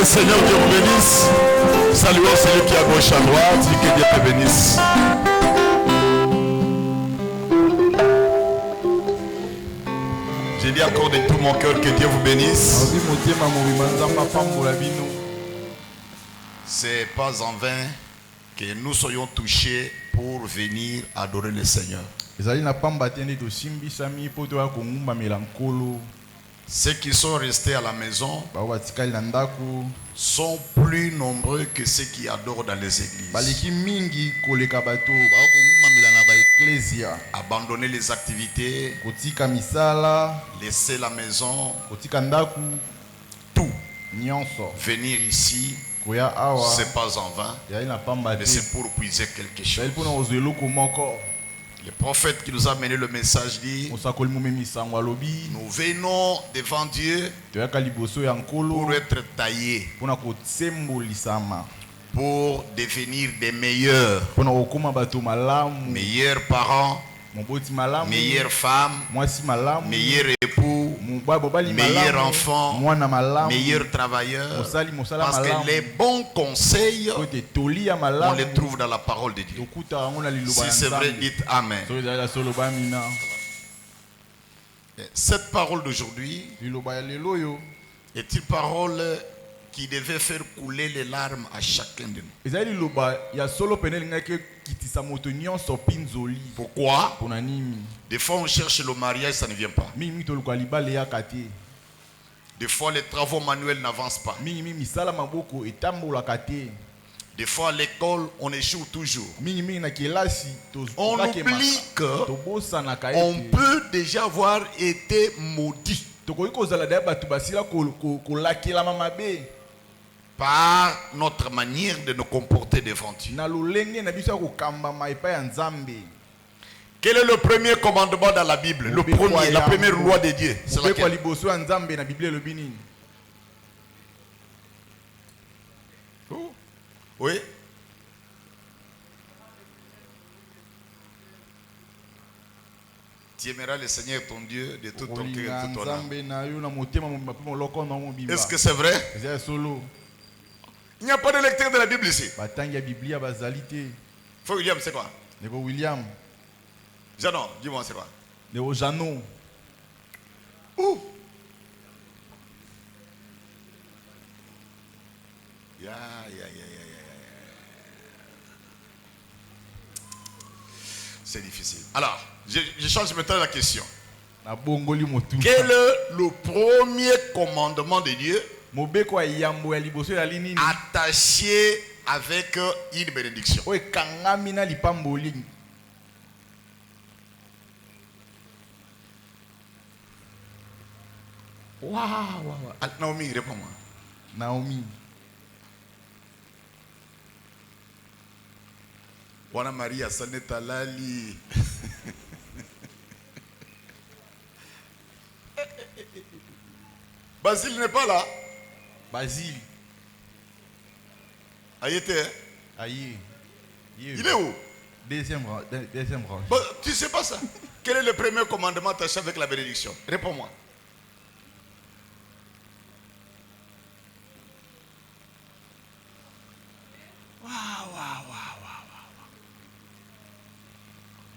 Seigneur Dieu vous bénisse. Saluez celui qui est à gauche, à droite. Dis que Dieu te bénisse. J'ai dit encore de tout mon cœur que Dieu vous bénisse. C'est pas en vain que nous soyons touchés pour venir adorer le Seigneur. Ceux qui sont restés à la maison sont plus nombreux que ceux qui adorent dans les églises. Abandonner les activités, laisser la maison, tout. Venir ici, c'est pas en vain, mais c'est pour puiser quelque chose. Le prophète qui nous a mené le message dit: nous venons devant Dieu pour être taillés, pour devenir des meilleurs parents, meilleures femmes, meilleurs époux, meilleurs enfants, meilleurs travailleurs. Parce que les bons conseils, on les trouve dans la parole de Dieu. Si c'est vrai, dites Amen. Cette parole d'aujourd'hui est une parole qui devait faire couler les larmes à chacun de nous. Pourquoi? Des fois on cherche le mariage, ça ne vient pas. Des fois les travaux manuels n'avancent pas. Des fois à l'école on échoue toujours. On oublie qu'on peut déjà avoir été maudit par notre manière de nous comporter devant Dieu. Quel est le premier commandement dans la Bible? Le premier, la première loi de Dieu. C'est laquelle? Oui. Tu aimeras le Seigneur ton Dieu de tout ton cœur et de toute ton âme. Est-ce que c'est vrai? Il n'y a pas de lecteur de la Bible ici. Frère William, c'est quoi? Janon, dis-moi c'est quoi? Où? C'est difficile. Alors, je change maintenant la question. Quel est le premier commandement de Dieu attaché avec une bénédiction? Waouh. Naomi, réponds-moi. Naomi. Wana Maria Saneta Lali. Basile n'est pas là. Basile. Aïe. Il est où? Deuxième branche. Bon, tu sais pas ça. Quel est le premier commandement attaché avec la bénédiction? Réponds-moi.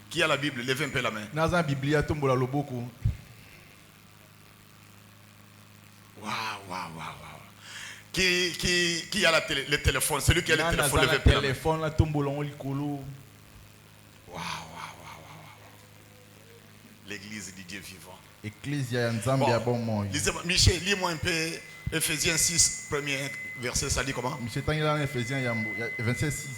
Qui a la Bible? Levez un peu la main. Naza Biblia tombola loboko. Qui a le téléphone? Celui qui a le téléphone, levez un peu la main. Téléphone la tombola on licolo. L'église du Dieu vivant. Ecclesia Nzambe a bon moi. Michel, lis-moi un peu Ephésiens 6, premier verset, ça dit comment? Michel Tangela en Ephésiens 26, 6.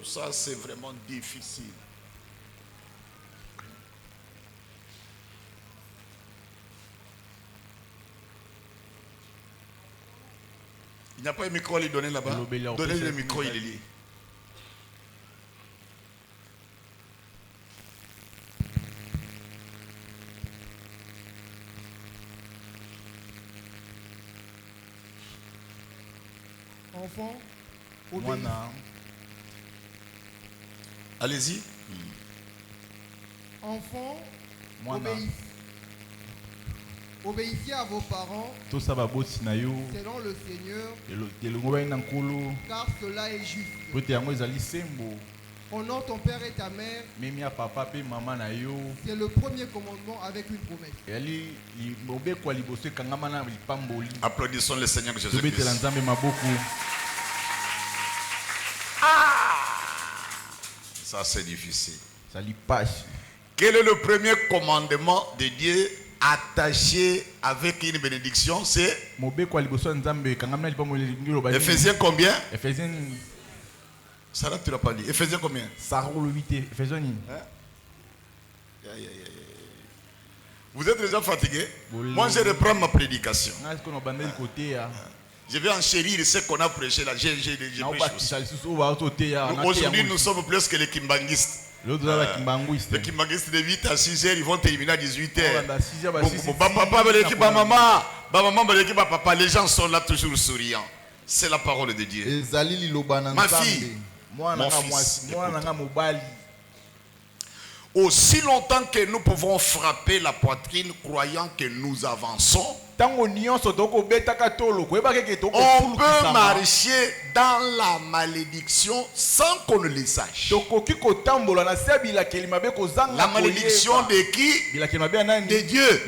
Ça c'est vraiment difficile. Il n'y a pas un micro à lui donner là-bas. Donnez le micro, il lit. Enfant, allez-y. Enfant, obéissez. Obéissez à vos parents selon le Seigneur, car cela est juste. Honore ton père et ta mère. C'est le premier commandement avec une promesse. Applaudissons le Seigneur Jésus-Christ. Ça c'est difficile. Quel est le premier commandement de Dieu attaché avec une bénédiction? C'est Éphésiens combien? Ça là tu l'as pas dit. Éphésiens combien? Vous êtes déjà fatigué? Moi je reprends ma prédication. Je vais enchérir ce qu'on a prêché là. J'ai prêché aussi. Aujourd'hui nous sommes plus que les kimbangistes. Les kimbangistes de 8 à 6 heures, ils vont terminer à 18 heures. Papa, les gens sont là toujours souriants. C'est la parole de Dieu. Ma fille, mon fils, aussi longtemps que nous pouvons frapper la poitrine croyant que nous avançons, on peut marcher dans la malédiction sans qu'on ne le sache. La malédiction de qui? De Dieu.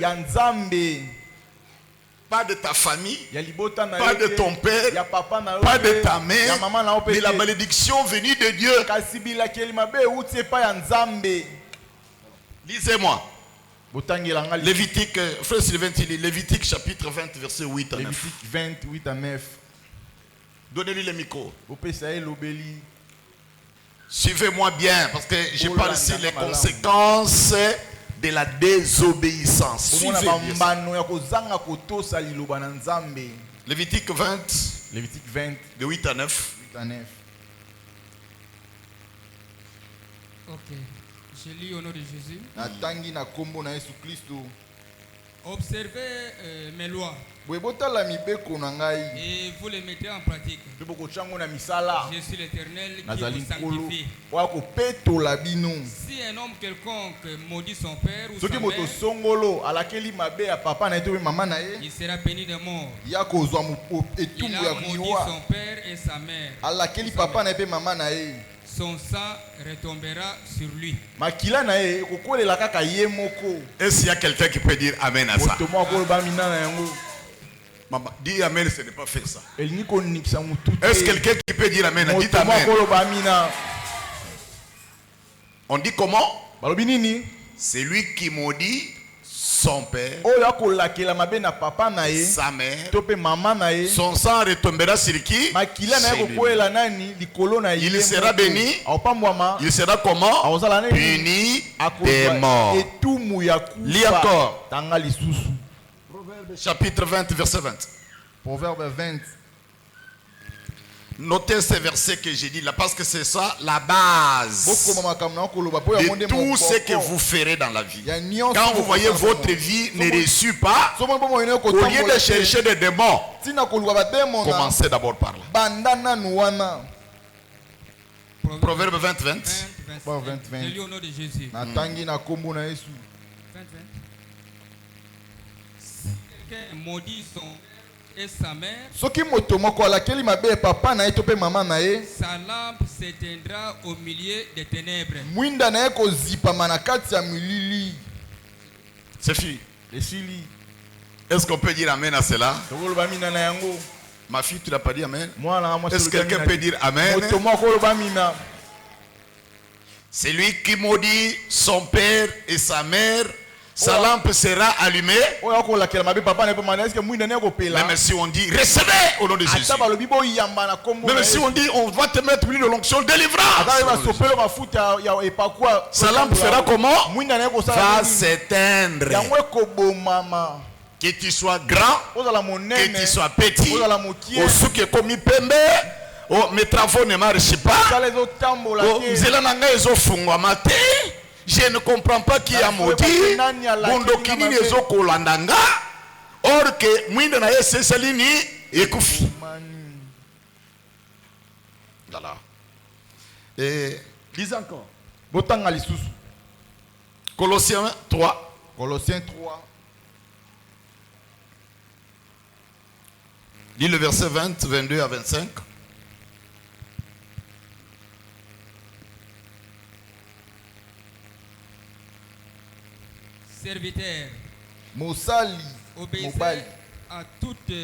Pas de ta famille, pas de ton père, pas de ta mère, mais la malédiction venue de Dieu. Lisez-moi. Lévitique, frère Sylvain Tilly, Lévitique chapitre 20, verset 8 à 9. Lévitique 20, 8 à 9. Donnez-lui le micro. Suivez-moi bien, parce que je parle ici des conséquences de la désobéissance. Lévitique 20, de 8 à 9. Ok. Je lis au nom de Jésus. Observez mes lois. Et vous les mettez en pratique. Je suis l'Éternel qui vous sanctifie. Si un homme quelconque maudit son père ou sa mère, il sera béni de mort. Il a maudit son père et sa mère. Son sang retombera sur lui. Est-ce qu'il y a quelqu'un qui peut dire Amen à ça? Maman, dis Amen, ce n'est pas faire ça. Est-ce quelqu'un qui peut dire Amen? Dites Amen. On dit comment? C'est lui qui maudit son père, sa mère, son sang retombera sur qui? Il sera béni. Il sera comment? Puni des morts. Lis encore. Proverbe chapitre 20, verset 20. Proverbe 20. Notez ce verset que j'ai dit là, parce que c'est ça la base de tout ce que vous ferez dans la vie. Quand vous voyez votre vie ne réussit pas, au lieu de chercher des démons, commencez d'abord par là. Proverbe 20, 20. Je lis au nom de Jésus. Si quelqu'un maudit son et sa mère, sa lampe s'éteindra au milieu des ténèbres. C'est fini. Est-ce qu'on peut dire Amen à cela? Ma fille, tu n'as pas dit Amen? Est-ce que quelqu'un peut dire Amen? C'est lui qui maudit son père et sa mère. Sa lampe sera allumée. Même si on dit recevez au nom de Jésus. Même si on dit on va te mettre l'huile de l'onction, délivrance. Sa lampe fera comment? Va s'éteindre. Que tu sois grand, que tu sois petit, au souk est commis pembe. Oh, mes travaux ne marchent pas. Je ne comprends pas qui a maudit. Bondokini nezo kolandanga. Or que mwinde na yese salini ekufi. Voilà. Et lisez encore. Colossiens 3. Colossiens 3. Lis le verset 20, 22 à 25. Serviteur, Mosali, obéissez à toutes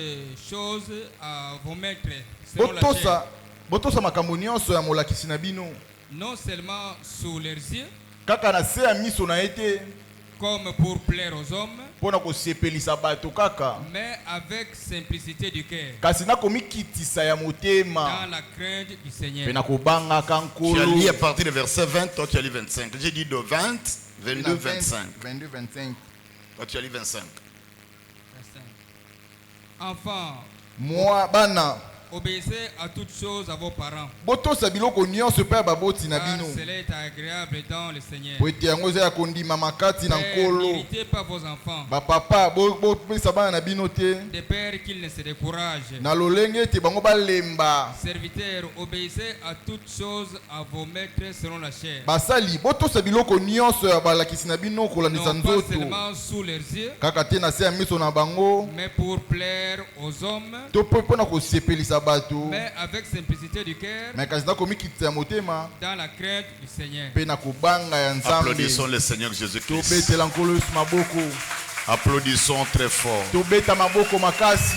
choses à vos maîtres selon la chair. Botosa makambo nyonso ya molakisi na bino. Non seulement sous leurs yeux, Kaka na se ya miso na ete. Comme pour plaire aux hommes, Pona ko sepelisa bato kaka. Mais avec simplicité du cœur. Kasi na komikitisa ya motema. Dans la crainte du Seigneur. Pena ko banga kankolo. Tu as lu à partir du verset 20, toi tu as lu 25. J'ai dit de 20, 22, 25. 22, 25. Toi tu as lu 25. Enfants, moi bana, obéissez à toutes choses à vos parents. Botosa biloko nyonso pe baboti na bino. Cela est agréable dans le Seigneur. Poete yango za kondima makati na nkolo. N'irritez pas vos enfants. Ba papa bo pesa bana na bino te. De père qu'ils ne se découragent. Na lolenge te bango balemba. Serviteurs, obéissez à toutes choses à vos maîtres selon la chair. Basali botosa biloko nyonso ya balakisi na bino kolandisa nzoto. Non pas seulement sous leurs yeux. Kaka te na se ya miso na bango. Mais pour plaire aux hommes. To pona ko sepelisa bato. Mais avec simplicité du cœur. Mais kasi na komikitisa ya motema. Dans la crainte du Seigneur. Pe na kubanga ya nzambe. Applaudissons le Seigneur Jésus-Christ. To betela nkolo maboko. Applaudissons très fort. To beta maboko makasi.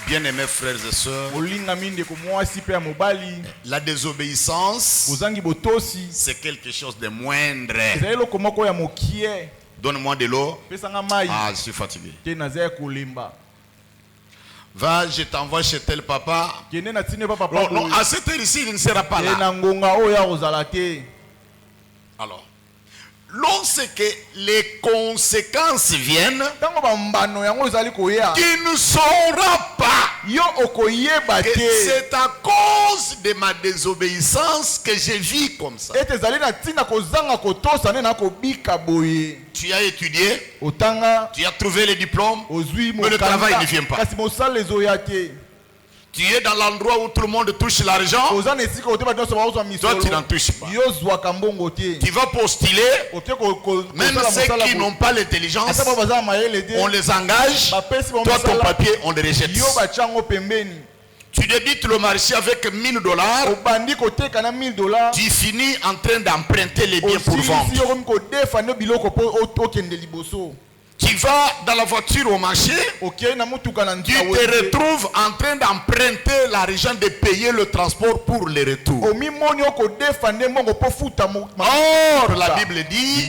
Bien-aimés frères et sœurs, la désobéissance, c'est quelque chose de moindre. Donne-moi de l'eau. Ah, je suis fatigué. Va, je t'envoie chez tel papa. Non, à cette heure-ci, il ne sera pas là. Alors, lorsque les conséquences viennent, tu ne sauras pas que c'est à cause de ma désobéissance que je vis comme ça. Tu as étudié, tu as trouvé les diplômes, mais le travail ne vient pas. Tu es dans l'endroit où tout le monde touche l'argent. Toi, tu n'en touches pas. Tu vas postuler. Même ceux qui n'ont pas l'intelligence, on les engage. Toi, ton papier, on les rejette. Tu débutes le marché avec $1000. Tu finis en train d'emprunter les biens pour vendre. Tu vas dans la voiture au marché, tu te retrouves en train d'emprunter l'argent de payer le transport pour le retour. Or, la Bible dit,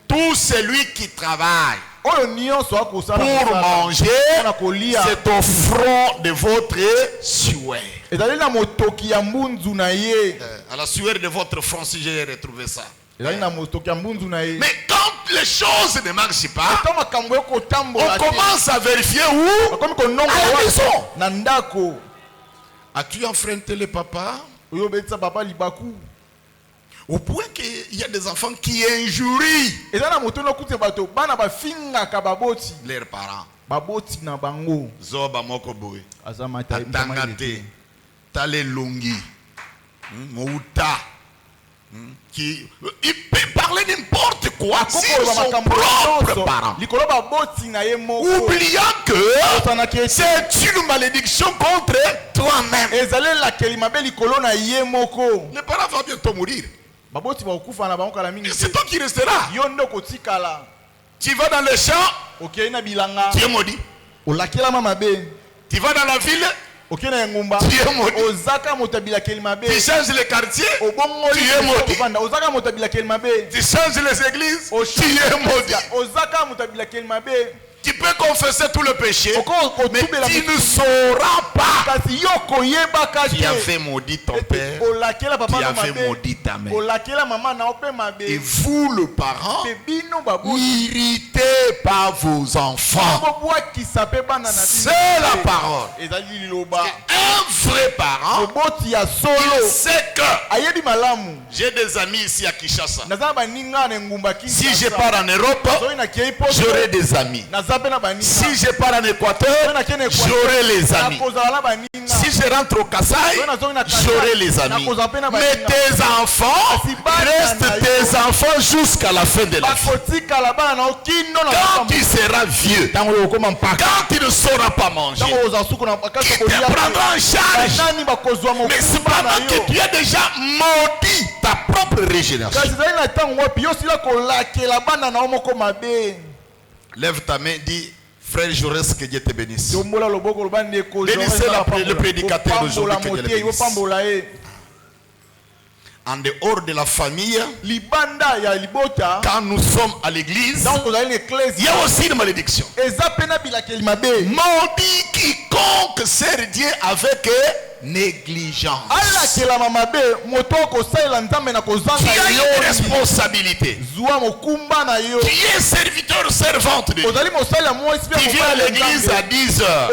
tout celui qui travaille pour manger, c'est au front de votre sueur. À la sueur de votre front, si j'ai retrouvé ça. Mais quand les choses ne marchent pas, on commence à vérifier où? À la maison. As-tu enfreinté le papa? Au point qu'il y a des enfants qui injurient leurs parents. Zoba moko boy. Atangate. Tale lungi. Mouta. Qui il peut parler n'importe quoi si son propre parent, oubliant que c'est une malédiction contre toi-même. Les parents vont bientôt mourir. C'est toi qui resteras. Tu vas dans le champ, tu es maudit. Tu vas dans la ville, tu es maudit. Tu changes les quartiers, tu es maudit. Tu changes les églises, tu es maudit. Tu peux confesser tout le péché, mais tu ne sauras pas. Tu avais maudit ton père, tu avais maudit ta mère. Et vous, le parent, irrité par vos enfants. C'est la parole. Un vrai parent, il sait que j'ai des amis ici à Kinshasa. Si je pars en Europe, j'aurai des amis. Si je pars en Équateur, j'aurai les amis. Si je rentre au Kassai, j'aurai les amis. Mais tes enfants restent tes enfants jusqu'à la fin de la vie. Quand tu seras vieux, quand tu ne sauras pas manger, qui te prendra en charge? Mais c'est pendant que tu as déjà maudit ta propre régénération. Lève ta main, dis: frère Jaurès, que Dieu te bénisse. Bénissez le prédicateur d'aujourd'hui, que Dieu le bénisse. En dehors de la famille, quand nous sommes à l'église, il y a aussi une malédiction. Maudit quiconque sert Dieu avec négligence. Tu as une responsabilité. Tu es serviteur ou servante de Dieu. Tu viens à l'église à 10h.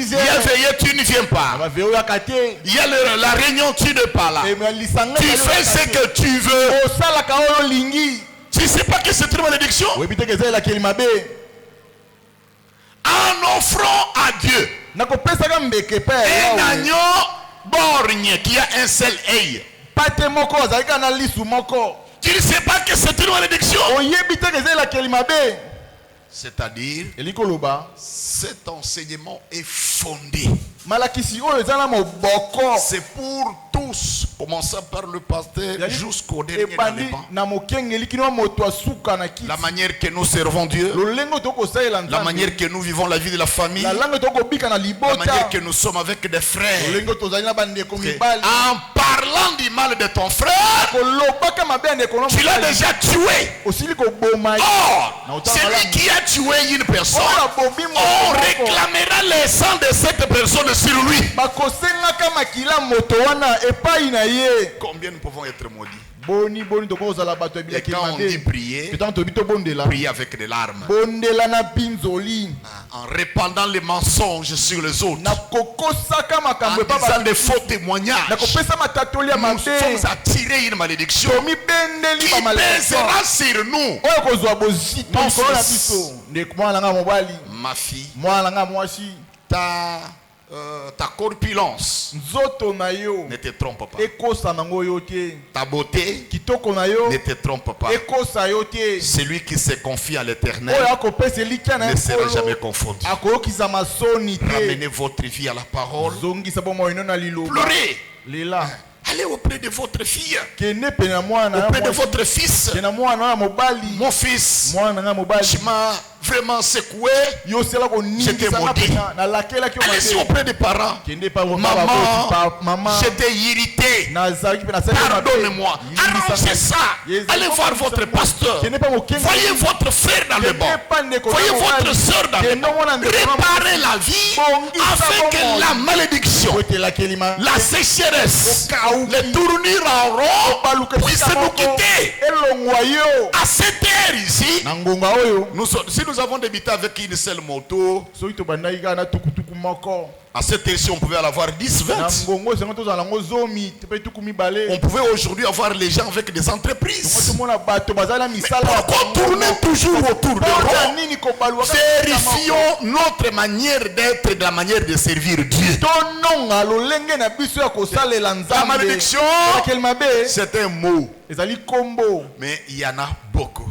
Il y a veillé, tu ne viens pas. Il y a la réunion, tu ne pas là. Tu fais ce que tu veux. Tu ne sais pas que c'est une malédiction? En offrant à Dieu un agneau borgne qui a un seul œil, tu ne sais pas que c'est une malédiction? C'est-à-dire, cet enseignement est fondé. C'est pour tous, commençant par le pasteur jusqu'au dernier dans les bancs. La manière que nous servons Dieu, la manière que nous vivons la vie de la famille, la manière que nous sommes avec des frères. En parlant du mal de ton frère, tu l'as déjà tué. Or, celui qui a tué une personne, on réclamera les sangs de cette personne sur lui. Combien nous pouvons être maudits? Et quand on dit prier, prier avec des larmes, en répandant les mensonges sur les autres, en disant des faux témoignages, nous sommes attirés une malédiction qui pèsera sur nous. Mon fils, ma fille, ta corpulence ne te trompe pas. Ta beauté ne te trompe pas. Celui qui se confie à l'Éternel ne sera jamais confondu. Ramenez votre vie à la parole. Pleurez. Allez auprès de votre fille, auprès de votre fils. Mon fils, tu m'as vraiment secoué, je t'ai maudit. Allez auprès des parents. Maman, j'étais irrité, pardonne-moi. Arrangez ça. Allez voir votre pasteur. Voyez votre frère dans le banc. Voyez votre soeur dans le banc. Réparez la vie afin que la malédiction, la sécheresse, les tournures en rond puissent nous quitter. À cette heure ici, si nous avons débuté avec une seule moto, à cette heure-ci, on pouvait en avoir 10, 20. On pouvait aujourd'hui avoir les gens avec des entreprises. Mais pourquoi tourner toujours autour de rond? Vérifions notre manière d'être et de la manière de servir Dieu. La malédiction, c'est un mot. Mais il y en a beaucoup.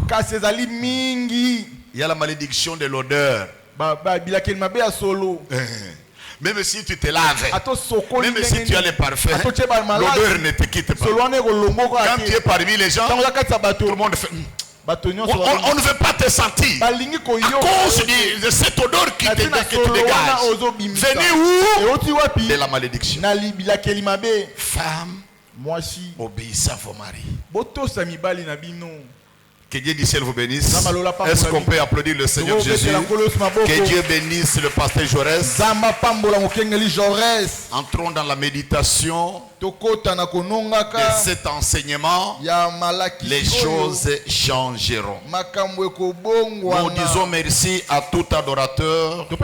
Il y a la malédiction de l'odeur. Même si tu te laves, même si tu as les parfums, l'odeur ne te quitte pas. Quand tu es parmi les gens, tout le monde fait... On ne veut pas te sentir à cause de cette odeur qui te dégage. Venez où? De la malédiction. Femme, obéissez à vos maris. Que Dieu du ciel vous bénisse. Est-ce qu'on peut applaudir le Seigneur Jésus? Que Dieu bénisse le pasteur Jaurès. Entrons dans la méditation cet enseignement, les choses changeront. Nous disons merci à tout adorateur. Ta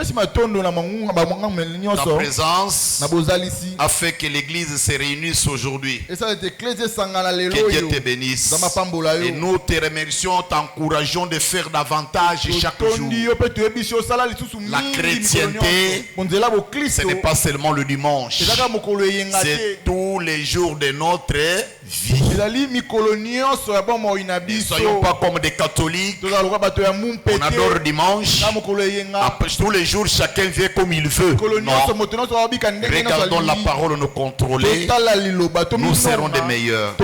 présence a fait que l'église se réunisse aujourd'hui. Que Dieu te bénisse. Et nous te remercions, t'encourageons de faire davantage chaque jour. La chrétienté, ce n'est pas seulement le dimanche, c'est tous les jours de notre vie. Ne soyons pas comme des catholiques. On adore dimanche. Après, tous les jours, chacun vient comme il veut. Non. Regardons la parole nous contrôler. Nous serons des meilleurs.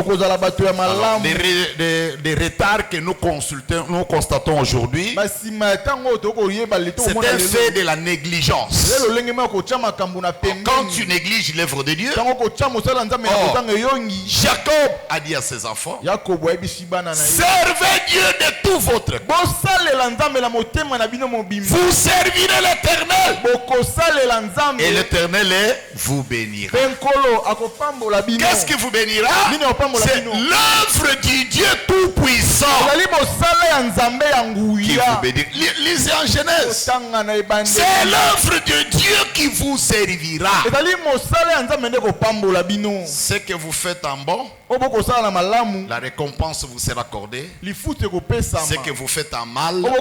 Alors, des retards que nous constatons aujourd'hui, c'est un fait de la négligence. Quand tu négliges l'œuvre de Dieu, Jacob a dit à ses enfants, servez Dieu de tout votre cœur. Vous servirez l'Éternel et l'Éternel vous bénira. Qu'est-ce qui vous bénira? C'est l'œuvre du Dieu Tout-Puissant qui vous bénira. Lisez en Genèse. C'est l'œuvre de Dieu qui vous servira. Ce que vous faites en bon, la récompense vous sera accordée. Ce que vous faites en mal, la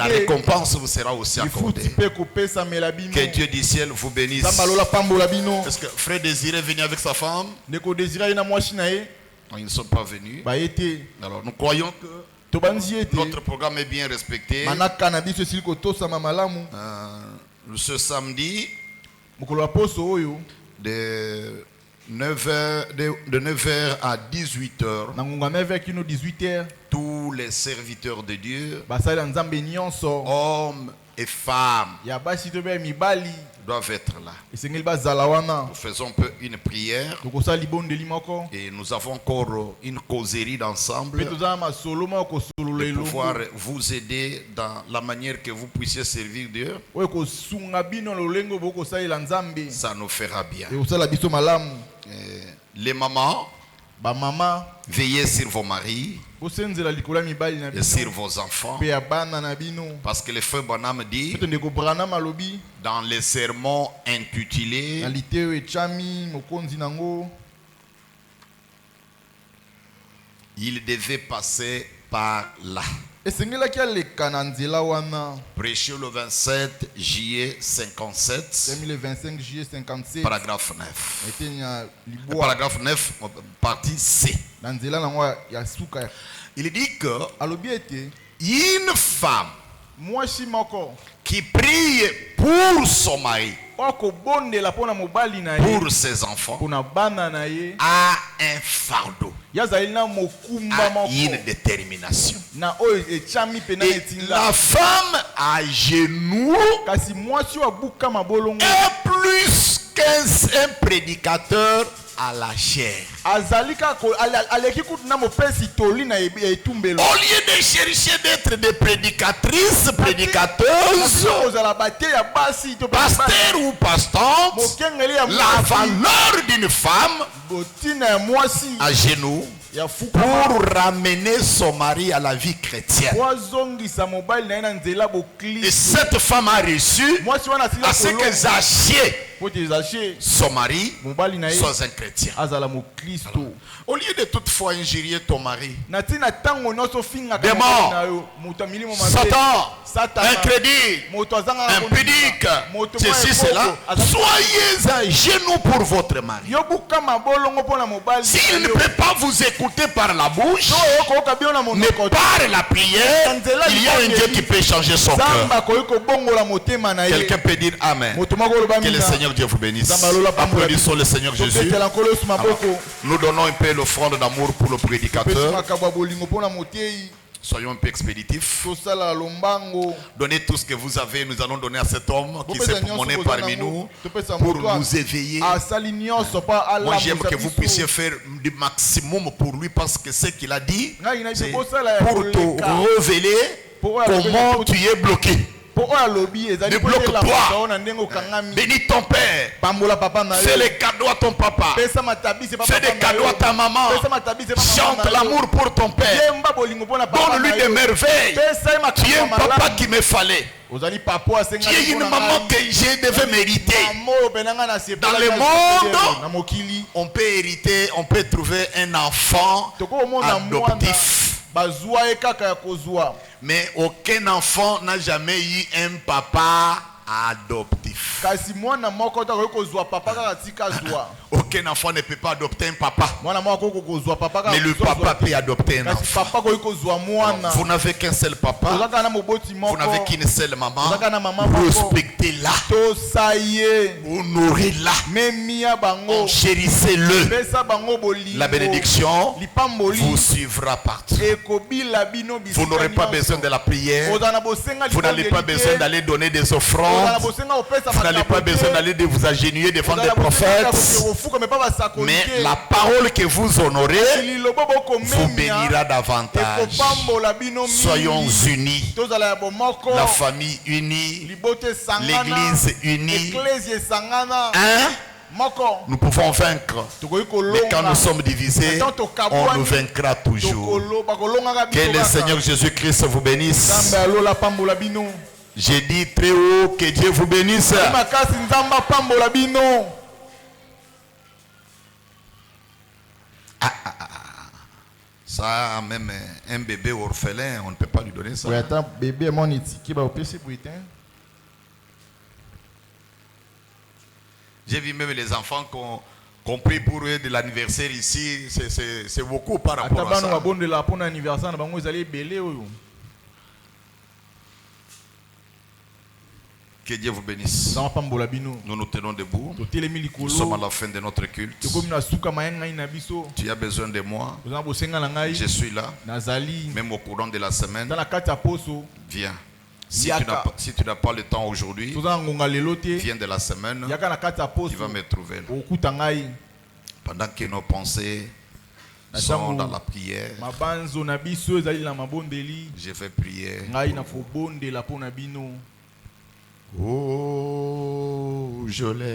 récompense vous sera aussi accordée. Que Dieu du ciel vous bénisse. Est-ce que Frère Désiré est venu avec sa femme? Non, ils ne sont pas venus. Alors nous croyons que notre programme est bien respecté. Ce samedi, de 9h à 18h, tous les serviteurs de Dieu, hommes et femmes, doivent être là. Nous faisons un peu une prière et nous avons encore une causerie d'ensemble de pouvoir vous aider dans la manière que vous puissiez servir Dieu. Ça nous fera bien. Les mamans, veillez sur vos maris et sur vos enfants, parce que le frère Branham dit dans les sermons intitulés il devait passer par là. Prêché le 27 juillet 57, paragraphe 9. Paragraphe 9, partie C. Il dit que une femme qui prie pour son mari, pour ses enfants, a un fardeau, a une détermination. Et la femme à genoux est plus qu'un prédicateur à la chair. Au lieu de chercher d'être des prédicatrices, prédicateuses, pasteur ou pasteur, la valeur d'une femme à genoux pour ramener son mari à la vie chrétienne. Et cette femme a reçu à ce que Zachier, son mari, soit un chrétien. Alors, au lieu de toutefois injurier ton mari, démon, Satan, incrédule, impudique, ceci, cela, soyez à genoux pour votre mari. S'il ne peut pas vous écouter par la bouche, mais par la prière, il y a un Dieu qui peut changer son cœur. Quelqu'un peut dire Amen. Que le Seigneur Dieu vous bénisse. Applaudissons le Seigneur Jésus. Alors, nous donnons un peu l'offrande d'amour pour le prédicateur. Soyons un peu expéditifs. Donnez tout ce que vous avez. Nous allons donner à cet homme qui s'est promené parmi nous pour nous éveiller. Moi j'aime que vous puissiez faire du maximum pour lui, parce que ce qu'il a dit, c'est pour te révéler comment tu es bloqué. Ne bloque-toi. Bénis ton père. Fais les cadeaux à ton papa. Fais des cadeaux à ta maman. Chante l'amour pour ton père. Donne-lui des merveilles. Tu es un papa qui me fallait. Tu es une maman que je devais mériter. Dans le monde, on peut hériter, on peut trouver un enfant adoptif. Mais aucun enfant n'a jamais eu un papa adoptif. Aucun enfant ne peut pas adopter un papa. Mais le papa peut adopter un enfant. Vous n'avez qu'un seul papa. Vous n'avez qu'une seule maman. Respectez-la. Honorez-la. Chérissez-le. La bénédiction vous suivra partout. Vous n'aurez pas besoin de la prière. Vous n'avez pas besoin d'aller donner des offrandes. Vous n'avez pas besoin d'aller vous agenouiller devant des prophètes. Mais la parole que vous honorez vous bénira davantage. Soyons unis. La famille unie. L'église unie. Nous pouvons vaincre. Mais quand nous sommes divisés, on nous vaincra toujours. Que le Seigneur Jésus-Christ vous bénisse. J'ai dit très haut que Dieu vous bénisse. Ça, même un bébé orphelin, on ne peut pas lui donner ça. J'ai vu même les enfants qu'on prie pour eux de l'anniversaire ici. C'est beaucoup par rapport à ça. Que Dieu vous bénisse. Nous nous tenons debout. Nous sommes à la fin de notre culte. Tu as besoin de moi. Je suis là. Même au courant de la semaine. Viens. Si tu n'as pas le temps aujourd'hui, viens de la semaine. Tu vas me trouver là. Pendant que nos pensées sont dans la prière, je vais prier. Oh, je l'aime.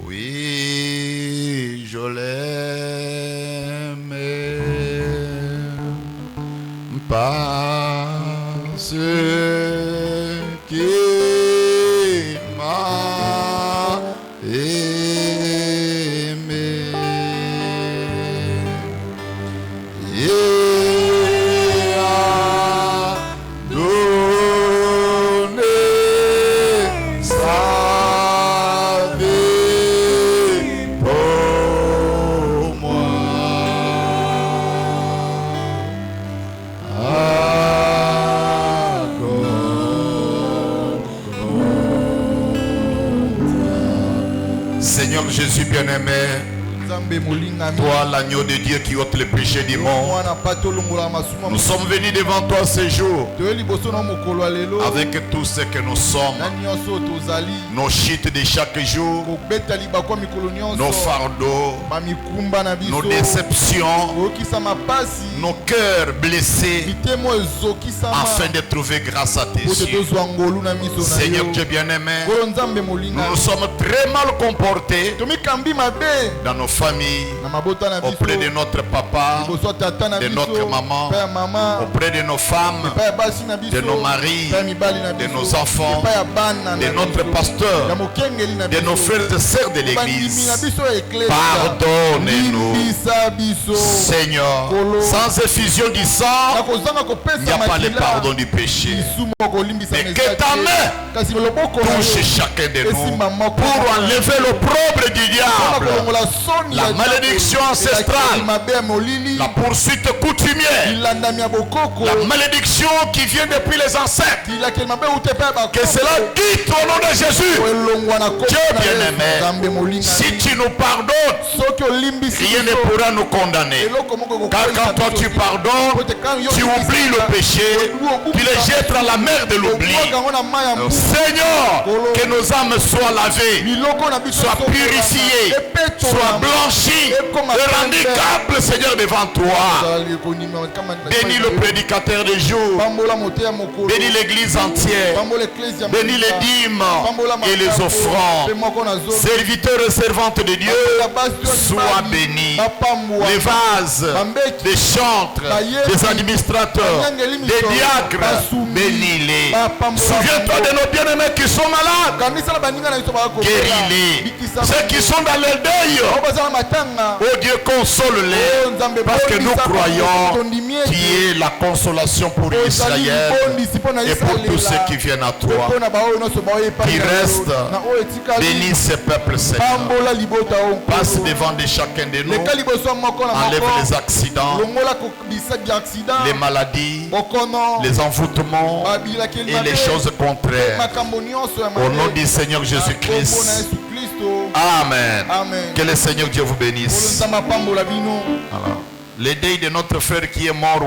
Oui, je l'aime. Parce qu'il m'a aimé. Jésus bien-aimé, toi l'agneau de Dieu qui ôte le péché du monde, nous sommes venus devant toi ce jour avec tout ce que nous sommes, nos chutes de chaque jour, nos fardeaux, nos déceptions, nos cœurs blessés, afin de trouver grâce à tes yeux. Seigneur Dieu bien-aimé, nous nous sommes très mal comportés dans nos familles, auprès de notre papa, de notre maman, auprès de nos femmes, de nos maris, de nos enfants, de notre pasteur, de nos frères et sœurs de l'église. Pardonne-nous, Seigneur. Sans effusion du sang, il n'y a pas le pardon du péché. Mais que ta main touche chacun de nous pour enlever l'opprobre du diable, la malédiction ancestrale, la poursuite coutumière, la malédiction qui vient depuis les ancêtres. Que cela quitte au nom de Jésus. Dieu bien-aimé, si tu nous pardonnes, rien ne pourra nous condamner. Car quand toi tu pardonnes, tu oublies le péché, tu les jettes dans la mer de l'oubli. Seigneur, que nos âmes soient lavées, soient purifiées, soient blanchies et rendues câbles, Seigneur, devant toi. Bénis le prédicateur de jour. Bénis l'église entière. Bénis les dîmes et les offrandes. Serviteurs et servantes de Dieu, sois bénis. Les vases, les chantres, les administrateurs, les diacres, bénis-les. Souviens-toi de nos bien-aimés qui sont malades. Guéris-les. Ceux qui sont dans le deuil, oh Dieu, console-les. Parce que nous croyons qui est la consolation pour Israël et pour tous ceux qui viennent à toi. Qui reste, bénis ce peuple, Seigneur. Passe devant de chacun de nous. Enlève les accidents, les maladies, les envoûtements et les choses contraires. Au nom du Seigneur Jésus-Christ. Amen. Que le Seigneur Dieu vous bénisse. Le deuil de notre frère qui est mort